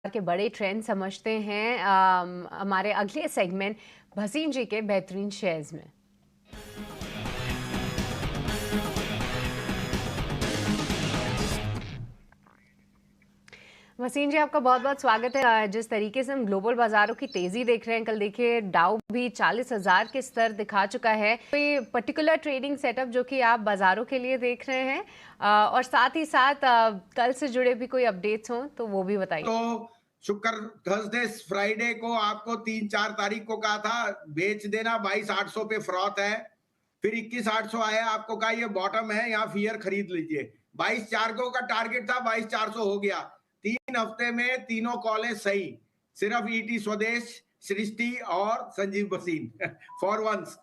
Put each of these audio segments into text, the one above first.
के बड़े ट्रेंड समझते हैं हमारे अगले सेगमेंट भसीन जी के बेहतरीन शेयर्स में। वसीम जी, आपका बहुत बहुत स्वागत है। जिस तरीके से हम ग्लोबल बाजारों की तेजी देख रहे हैं, कल देखिए डाउ भी 40,000 के स्तर दिखा चुका है। कोई पर्टिकुलर ट्रेडिंग सेटअप जो कि आप बाजारों के लिए देख रहे हैं और साथ ही साथ कल से जुड़े भी कोई अपडेट्स हों तो वो भी बताइए। तो शुक्र थर्सडे फ्राइडे को आपको 3-4 तारीख को कहा था बेच देना, 22,800 पे फ्रॉथ है। फिर 21,800 आया, आपको कहा ये बॉटम है, यहाँ फियर खरीद लीजिए। 22,400 का टारगेट था, 22,400 हो गया। 3 हफ्ते में तीनों कॉलें सही, सिर्फ ईटी स्वदेश, सृष्टि और संजीव बसीन फॉर वंस।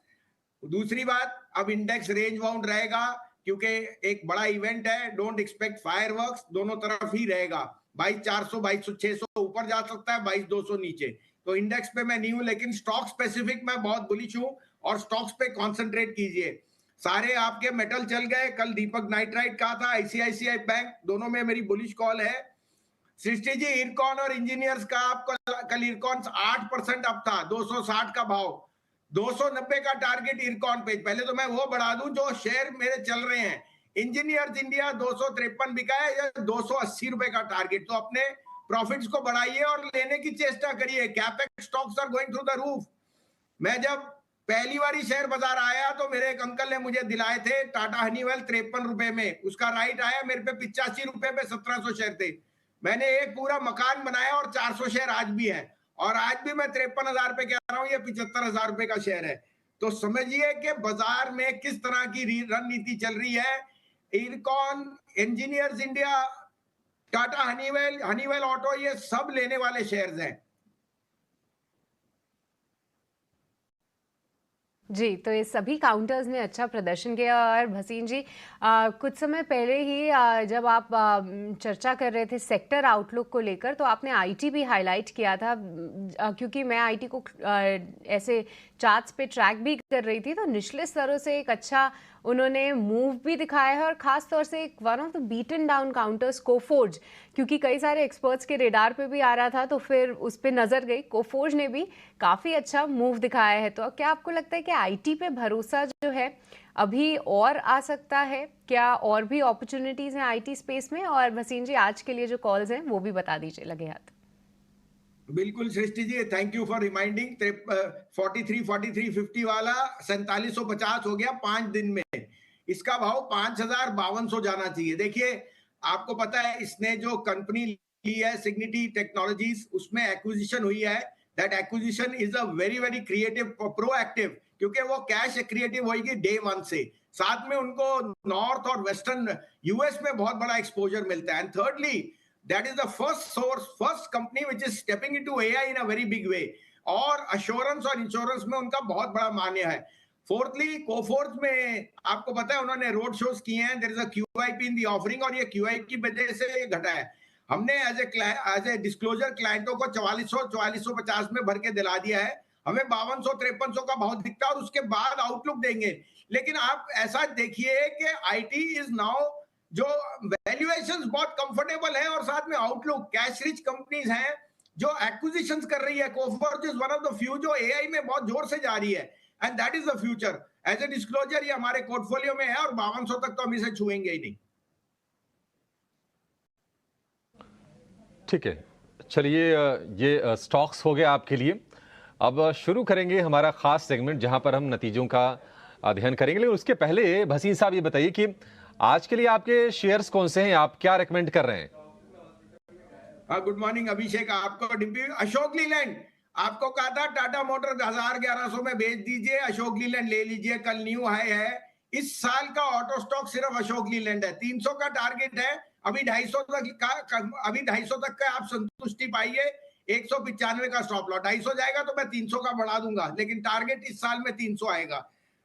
दूसरी बात, अब इंडेक्स रेंज बाउंड रहेगा क्योंकि एक बड़ा इवेंट है। डोंट एक्सपेक्ट फायरवर्क्स, दोनों तरफ ही रहेगा। 22,400 22,600 ऊपर जा सकता है, 22,200 नीचे। तो इंडेक्स पे मैं नहीं हूं, लेकिन स्टॉक स्पेसिफिक मैं बहुत बुलिश हूं और स्टॉक्स पे कंसंट्रेट कीजिए। सारे आपके मेटल चल गए। कल दीपक नाइट्राइट कहा था, आईसीआईसीआई बैंक, दोनों में मेरी बुलिश कॉल है। सृष्टि जी, इरकॉन और इंजीनियर्स का आपको कल इरकॉन 8% अप था, 260 का भाव, 290 का टारगेट इरकॉन पे। पहले तो मैं वो बढ़ा दूं जो शेयर मेरे चल रहे हैं। इंजीनियर्स इंडिया 253 बिका है, या 280 रुपए का टारगेट। तो अपने प्रॉफिट्स को बढ़ाइए और लेने की चेष्टा करिए। Capex stocks are going through the roof. मैं जब पहली बार शेयर बाजार आया तो मेरे एक अंकल ने मुझे दिलाए थे टाटा हनीवेल 53 रुपए में। उसका राइट आया, मेरे पे 85 रुपए पे 1700 शेयर थे। मैंने एक पूरा मकान बनाया और 400 शेयर आज भी है। और आज भी मैं 53,000 रुपए कह रहा हूं, ये 75,000 रुपए का शेयर है। तो समझिए कि बाजार में किस तरह की रणनीति चल रही है। IRCON, engineers India, Tata Honeywell, Honeywell auto, ये सब लेने वाले शेयर्स हैं। जी, तो ये सभी काउंटर्स ने अच्छा प्रदर्शन किया। और भसीन जी, कुछ समय पहले ही जब आप चर्चा कर रहे थे सेक्टर आउटलुक को लेकर, तो आपने आईटी भी हाईलाइट किया था। क्योंकि मैं आईटी को ऐसे चार्ट्स पे ट्रैक भी कर रही थी, तो निचले स्तरों से एक अच्छा उन्होंने मूव भी दिखाया है। और खास तौर से एक one of the beaten down counters Coforge, क्योंकि कई सारे एक्सपर्ट्स के रेडार पे भी आ रहा था, तो फिर उस पर नजर गई। कोफोर्ज ने भी काफी अच्छा मूव दिखाया है। तो क्या आपको लगता है कि आईटी पे भरोसा जो है अभी और आ सकता है? क्या और भी अपॉर्चुनिटीज हैं आईटी स्पेस में? और भसीन जी, आज के लिए जो कॉल्स हैं वो भी बता दीजिए लगे हाथ। बिल्कुल Srishti ji, thank you for reminding. 43 वाला 4750 हो गया 5 दिन में। इसका भाव 5,5200 जाना चाहिए। देखिए, आपको पता है इसने जो कंपनी ली है सिग्निटी टेक्नोलॉजीज, उसमें एक्विजिशन हुई है। That acquisition is a very very creative, proactive, क्योंकि वो कैश क्रिएटिव होगी डे 1 से। साथ में उनको नॉर्थ और वेस्टर्न यूएस में बहुत बड़ा एक्सपोजर मिलता है। And thirdly, that is the first company which is stepping into AI in a very big way। और अश्योरेंस और इंश्योरेंस में उनका बहुत बड़ा मान्य है। फोर्थली, कोफोर्ज में आपको पता है उन्होंने रोड शोज किए हैं। There is a QIP in the offering, और ये क्यूआईपी की वजह से ये घटा है। हमने एज ए डिस्क्लोजर क्लाइंटों को 4450 में भर के दिला दिया है। हमें 5200-5300 का भाव दिखता है और उसके बाद आउटलुक देंगे। लेकिन आप ऐसा देखिए कि आईटी इज नाउ, जो वैल्यूएशंस बहुत कंफर्टेबल है और साथ में आउटलुक, कैश रिच कंपनीज हैं जो एक्विजिशंस कर रही है। Coforge is one of the few जो एआई में बहुत जोर से जा रही है, and that is the future. As a disclosure ये हमारे पोर्टफोलियो में है और 5200 तक तो हम इसे छुएंगे ही नहीं। ठीक है, चलिए, ये स्टॉक्स हो गया आपके लिए। अब शुरू करेंगे हमारा खास सेगमेंट जहां पर हम नतीजों का अध्ययन करेंगे। लेकिन उसके पहले भसीन साहब ये बताइए कि आज के लिए आपके शेयर्स कौन से हैं, आप क्या रेकमेंड कर रहे हैं? गुड मॉर्निंग अभिषेक, आपको डिम्पी। अशोक लीलैंड, आपको कहा था टाटा मोटर 1100 में बेच दीजिए, अशोक लीलैंड ले लीजिए, कल न्यू हाई है। इस साल का ऑटो स्टॉक सिर्फ अशोक लीलैंड है। 300 का टारगेट है, अभी 250 तक का आप संतुष्टि पाइए। 195 का स्टॉप लॉस। 250 जाएगा तो मैं 300 का बढ़ा दूंगा, लेकिन टारगेट इस साल में 300 आएगा।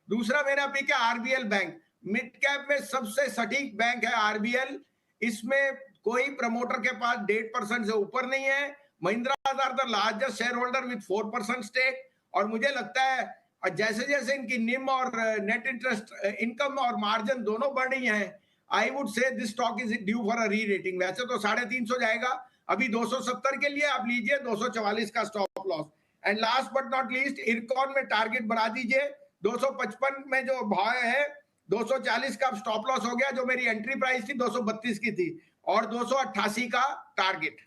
दूसरा मेरा पिक है आरबीएल बैंक। मिड कैप में सबसे सटीक बैंक है आरबीएल। इसमें कोई प्रमोटर के पास 1.5% से ऊपर नहीं है। Mahindra are the largest share holder with 4% stake. और मुझे लगता है जैसे जैसे इनकी निम और नेट इंटरेस्ट इनकम और मार्जिन दोनों बढ़ रही हैं, I would say this stock is due for a rerating. वैसे तो 350 जाएगा, अभी 270 के लिए आप लीजिए 244 का stop loss. And last but not least IRCON में टारगेट बढ़ा दीजिए 255 में जो भाव है 240 का स्टॉप लॉस हो गया, जो मेरी एंट्री प्राइस थी 232 की थी, और 288 का टारगेट।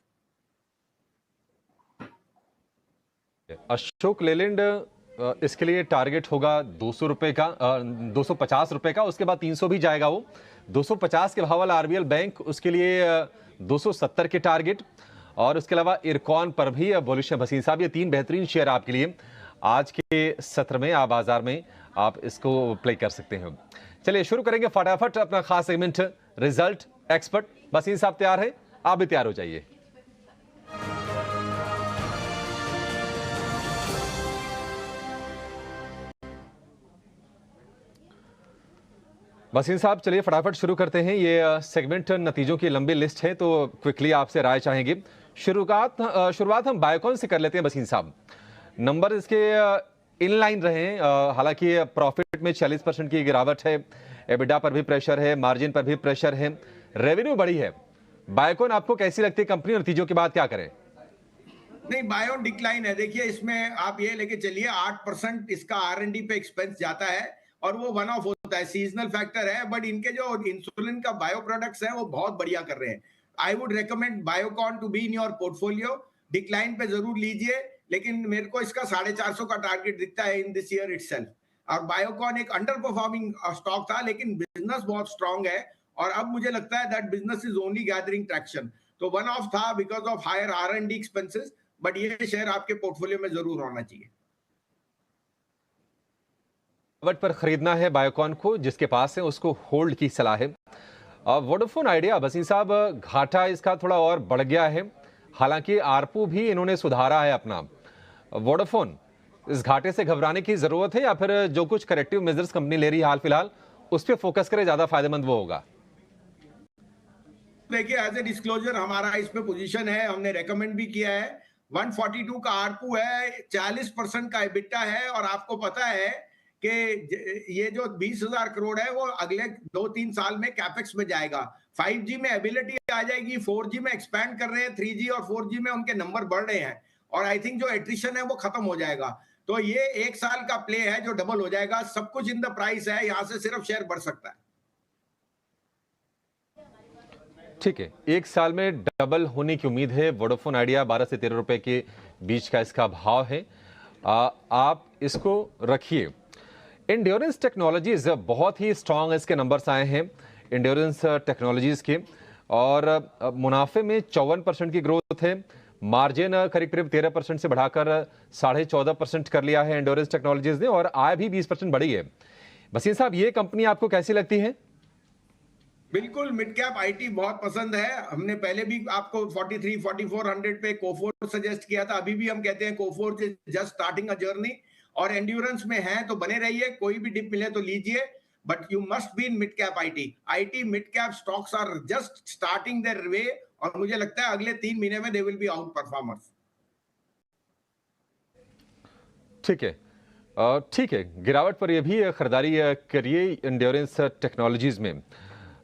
अशोक लेलैंड इसके लिए टारगेट होगा 200 रुपए का, 250 रुपए का, उसके बाद 300 भी जाएगा वो। 250 के भाव वाला आरबीएल बैंक उसके लिए 270 के टारगेट, और उसके अलावा इरकॉन पर भी बुलिश है भसीन साहब। ये तीन बेहतरीन शेयर आपके लिए आज के सत्र में आप बाजार में आप इसको प्ले कर सकते हैं। चलिए शुरू करेंगे फटाफट अपना खास सेगमेंट रिजल्ट एक्सपर्ट। भसीन साहब तैयार है, आप भी तैयार हो जाइए। भसीन साहब चलिए फटाफट शुरू करते हैं। ये सेगमेंट नतीजों की लंबी लिस्ट है, तो क्विकली आपसे राय चाहेंगे। शुरुआत हम बायोकॉन से कर लेते हैं भसीन साहब। नंबर इसके इन लाइन रहे, हालांकि प्रॉफिट में 40% की गिरावट है, एबिडा पर भी प्रेशर है, मार्जिन पर भी प्रेशर है, रेवेन्यू बढ़ी है। बायोकॉन आपको कैसी लगती है कंपनी, नतीजों के बाद क्या करें? नहीं, बायोन डिक्लाइन है। देखिए इसमें आप ये लेके चलिए 8% इसका R&D पे एक्सपेंस जाता है, और वो वन ऑफ होता है, सीजनल फैक्टर है, बट इनके जो इंसुलिन का बायो प्रोडक्ट्स हैं वो बहुत बढ़िया कर रहे हैं। I would recommend Biocon to be in your portfolio. Decline पे जरूर लीजिए, लेकिन मेरे को इसका 450 का टारगेट दिखता है इन दिस ईयर इटसेल्फ। और बायोकॉन एक अंडर परफॉर्मिंग स्टॉक था, लेकिन बिजनेस बहुत स्ट्रांग है, और अब मुझे लगता है that business is only gathering traction. तो वन ऑफ था because of higher R&D expenses, but ये शेयर आपके पोर्टफोलियो में जरूर होना चाहिए। पर खरीदना है बायोकॉन को, जिसके पास है उसको होल्ड की सलाह है। वोडाफोन आइडिया भसीन साहब, घाटा इसका थोड़ा और बढ़ गया है, हालांकि आरपू भी इन्होंने सुधारा है अपना। वोडाफोन, इस घाटे से घबराने की जरूरत है, या फिर जो कुछ करेक्टिव मेजर्स कंपनी ले रही है हाल फिलहाल उस पर फोकस करे, ज्यादा फायदेमंद वो होगा? देखिए एज ए डिस्क्लोजर हमारा इसमें पोजीशन है, हमने रेकमेंड भी किया है। 142 का आरपू है, 40% का एबिटा है, और आपको पता है कि ये जो 20,000 करोड़ है वो अगले 2-3 साल में कैपेक्स में जाएगा। 5G में एबिलिटी आ जाएगी, 4G में एक्सपैंड कर रहे हैं, 3G और 4G में उनके नंबर बढ़ रहे हैं, और आई थिंक जो एट्रिशन है वो खत्म हो जाएगा। तो ये 1 साल का प्ले है जो डबल हो जाएगा। सब कुछ इन द प्राइस है, यहां से सिर्फ शेयर बढ़ सकता है। ठीक है, 1 साल में डबल होने की उम्मीद है। वोडाफोन आइडिया 12 से 13 रुपए के बीच का इसका भाव है, आप इसको रखिए। एंड्योरेंस टेक्नोलॉजीज बहुत ही स्ट्रांग इसके नंबर्स आए हैं एंड्योरेंस टेक्नोलॉजीज के, और मुनाफे में 54% की ग्रोथ है, मार्जिन करीब करीब 13% से बढ़ाकर 14.5% कर लिया है एंड्योरेंस टेक्नोलॉजीज ने, और आय भी 20% बढ़ी है। भसीन साहब, ये कंपनी आपको कैसी लगती है? बिल्कुल, मिड कैप आईटी बहुत पसंद है। हमने पहले भी आपको 43-4400 पे कोफोर सजेस्ट किया था, अभी भी हम कहते हैं कोफोर जस्ट स्टार्टिंग अ जर्नी, और एंड्योरेंस में है तो बने रहिए, कोई भी डिप मिले तो लीजिए, but you must be in mid cap IT mid cap stocks are just starting their way, और मुझे लगता है अगले 3 महीने में they will be outperformers. ठीक है, ठीक है, गिरावट पर यह भी खरीदारी करिए एंड्योरेंस टेक्नोलॉजीज में।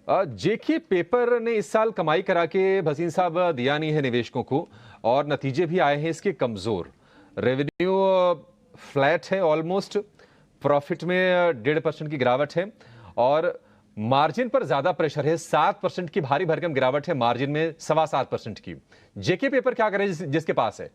जेके पेपर ने इस साल कमाई करा के भसीन साहब दिया नहीं है निवेशकों को, और नतीजे भी आए हैं इसके कमजोर। रेवेन्यू फ्लैट है ऑलमोस्ट, प्रॉफिट में 1.5% की गिरावट है, और मार्जिन पर ज्यादा प्रेशर है। 7% की भारी भरकम गिरावट है मार्जिन में, 7.25% की। जेके पेपर क्या करे जिसके पास है?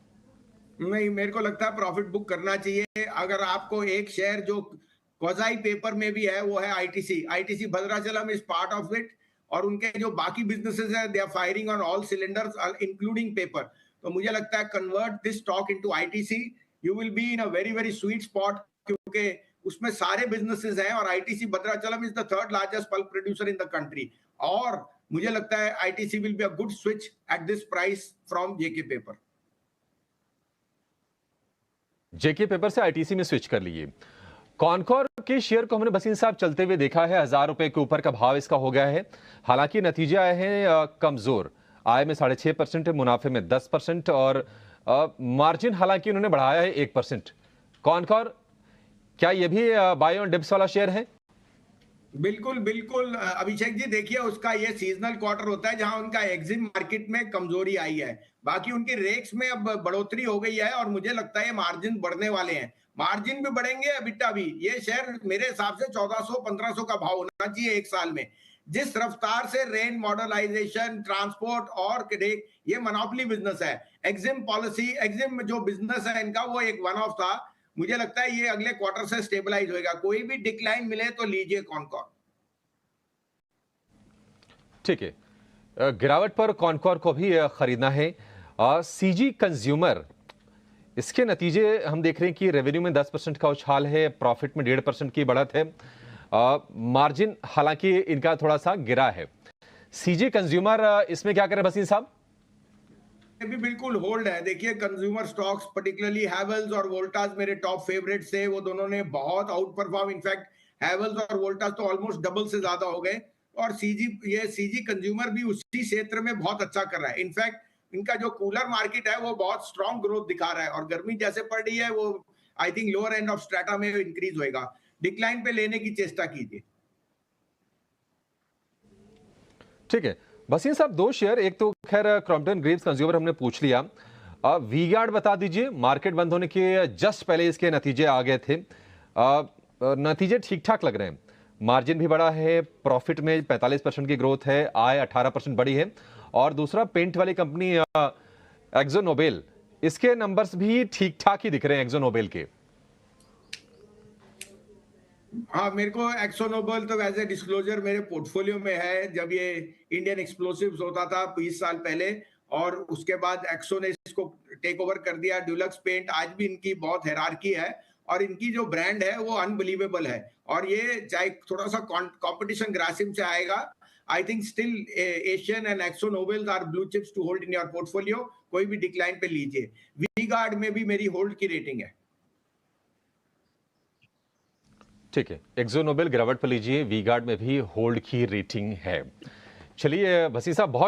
नहीं, मेरे को लगता है प्रॉफिट बुक करना चाहिए। अगर आपको एक शेयर जो क्वाज़ाई पेपर में भी है वो है ITC Bhadrachalam is part of it, और उनके जो बाकी बिजनेसेस है they are firing on all cylinders including paper. तो मुझे लगता है convert this stock into ITC, you will be in a very very sweet spot, क्योंकि उसमें सारे बिजनेसेस हैं, और ITC Bhadrachalam is the 3rd largest pulp producer in the country, और मुझे लगता है ITC will be a good switch at this price from JK paper. JK paper से आईटीसी में स्विच कर लीजिए। कॉनकॉर के शेयर को हमने भसीन साहब चलते हुए देखा है, 1000 रुपए के ऊपर का भाव इसका हो गया है। हालांकि नतीजे आए हैं कमजोर, आय में 6.5% है, मुनाफे में 10%, और मार्जिन हालांकि उन्होंने बढ़ाया है 1%। कॉनकॉर, क्या यह भी बाय ऑन डिप्स वाला शेयर है? बिल्कुल, बिल्कुल अभिषेक जी देखिए उसका ये सीज़नल क्वार्टर होता है जहां उनका एग्जिम मार्केट में कमजोरी आई है। बाकी उनकी रेक्स में अब बढ़ोतरी हो गई है और मुझे लगता है मार्जिन बढ़ने वाले हैं। मार्जिन भी बढ़ेंगे, एबिटा भी। ये शेयर मेरे हिसाब से 1400-1500 का भाव होना चाहिए 1 साल में। जिस रफ्तार से रेन मॉडर्नाइजेशन, ट्रांसपोर्ट और ये मोनोपोली बिजनेस है। एग्जिम पॉलिसी, एग्जिम जो बिजनेस है इनका वो एक वन ऑफ था। मुझे लगता है ये अगले क्वार्टर से स्टेबलाइज होएगा। कोई भी डिक्लाइन मिले तो लीजिए कॉनकॉर। ठीक है, गिरावट पर कॉनकॉर को भी खरीदना है। सीजी कंज्यूमर, इसके नतीजे हम देख रहे हैं कि रेवेन्यू में 10% का उछाल है, प्रॉफिट में 1.5% की बढ़त है। मार्जिन हालांकि इनका थोड़ा सा गिरा है। सीजी कंज्यूमर इसमें क्या करें भसीन साहब? ये भी बिल्कुल होल्ड है। देखिए कंज्यूमर स्टॉक्स पर्टिकुलरली हैवेल्स और वोल्टास मेरे टॉप फेवरेट्स थे। वो दोनों ने बहुत आउट परफॉर्म, इनफैक्ट हैवेल्स और वोल्टास तो ऑलमोस्ट डबल से ज्यादा हो गए। और सीजी कंज्यूमर भी उसी क्षेत्र में बहुत अच्छा कर रहा है। इनफैक्ट इनका जो कूलर मार्केट है वो बहुत स्ट्रॉन्ग ग्रोथ दिखा रहा है और गर्मी जैसे पड़ रही है वो I think lower end of strata में इंक्रीज होएगा। डिक्लाइन पे लेने की चेष्टा कीजिए। ठीक है भसीन साहब, दो शेयर, एक तो खैर क्रॉम्पटन ग्रीव्स कंज्यूमर हमने पूछ लिया। वी गार्ड बता दीजिए, मार्केट बंद होने के जस्ट पहले इसके नतीजे आ गए थे। नतीजे ठीक ठाक लग रहे हैं, मार्जिन भी बड़ा है, प्रॉफिट में 45% की ग्रोथ है, आय 18% बढ़ी है। और दूसरा पेंट वाली कंपनी एक्जो नोबेल, इसके नंबर्स भी ठीक ठाक ही दिख रहे हैं एक्जो नोबेल के। हाँ, मेरे को एक्सो नोबेल तो वैसे डिस्क्लोजर मेरे पोर्टफोलियो में है। जब ये इंडियन एक्सप्लोसिव्स होता था 20 साल पहले और उसके बाद एक्सो ने इसको टेक ओवर कर दिया। ड्यूलक्स पेंट आज भी इनकी बहुत हायरार्की है और इनकी जो ब्रांड है वो अनबिलीवेबल है। और ये चाहे थोड़ा सा कंपटीशन ग्रासिम से आएगा, I think still Asian and Akzo Nobels are blue chips to hold in your portfolio. कोई भी डिक्लाइन पे लीजिए। वी गार्ड में भी मेरी होल्ड की रेटिंग है। ठीक है, एक्जो नोबेल गिरावट पर लीजिए, वी गार्ड में भी होल्ड की रेटिंग है। चलिए भसीन साहब, बहुत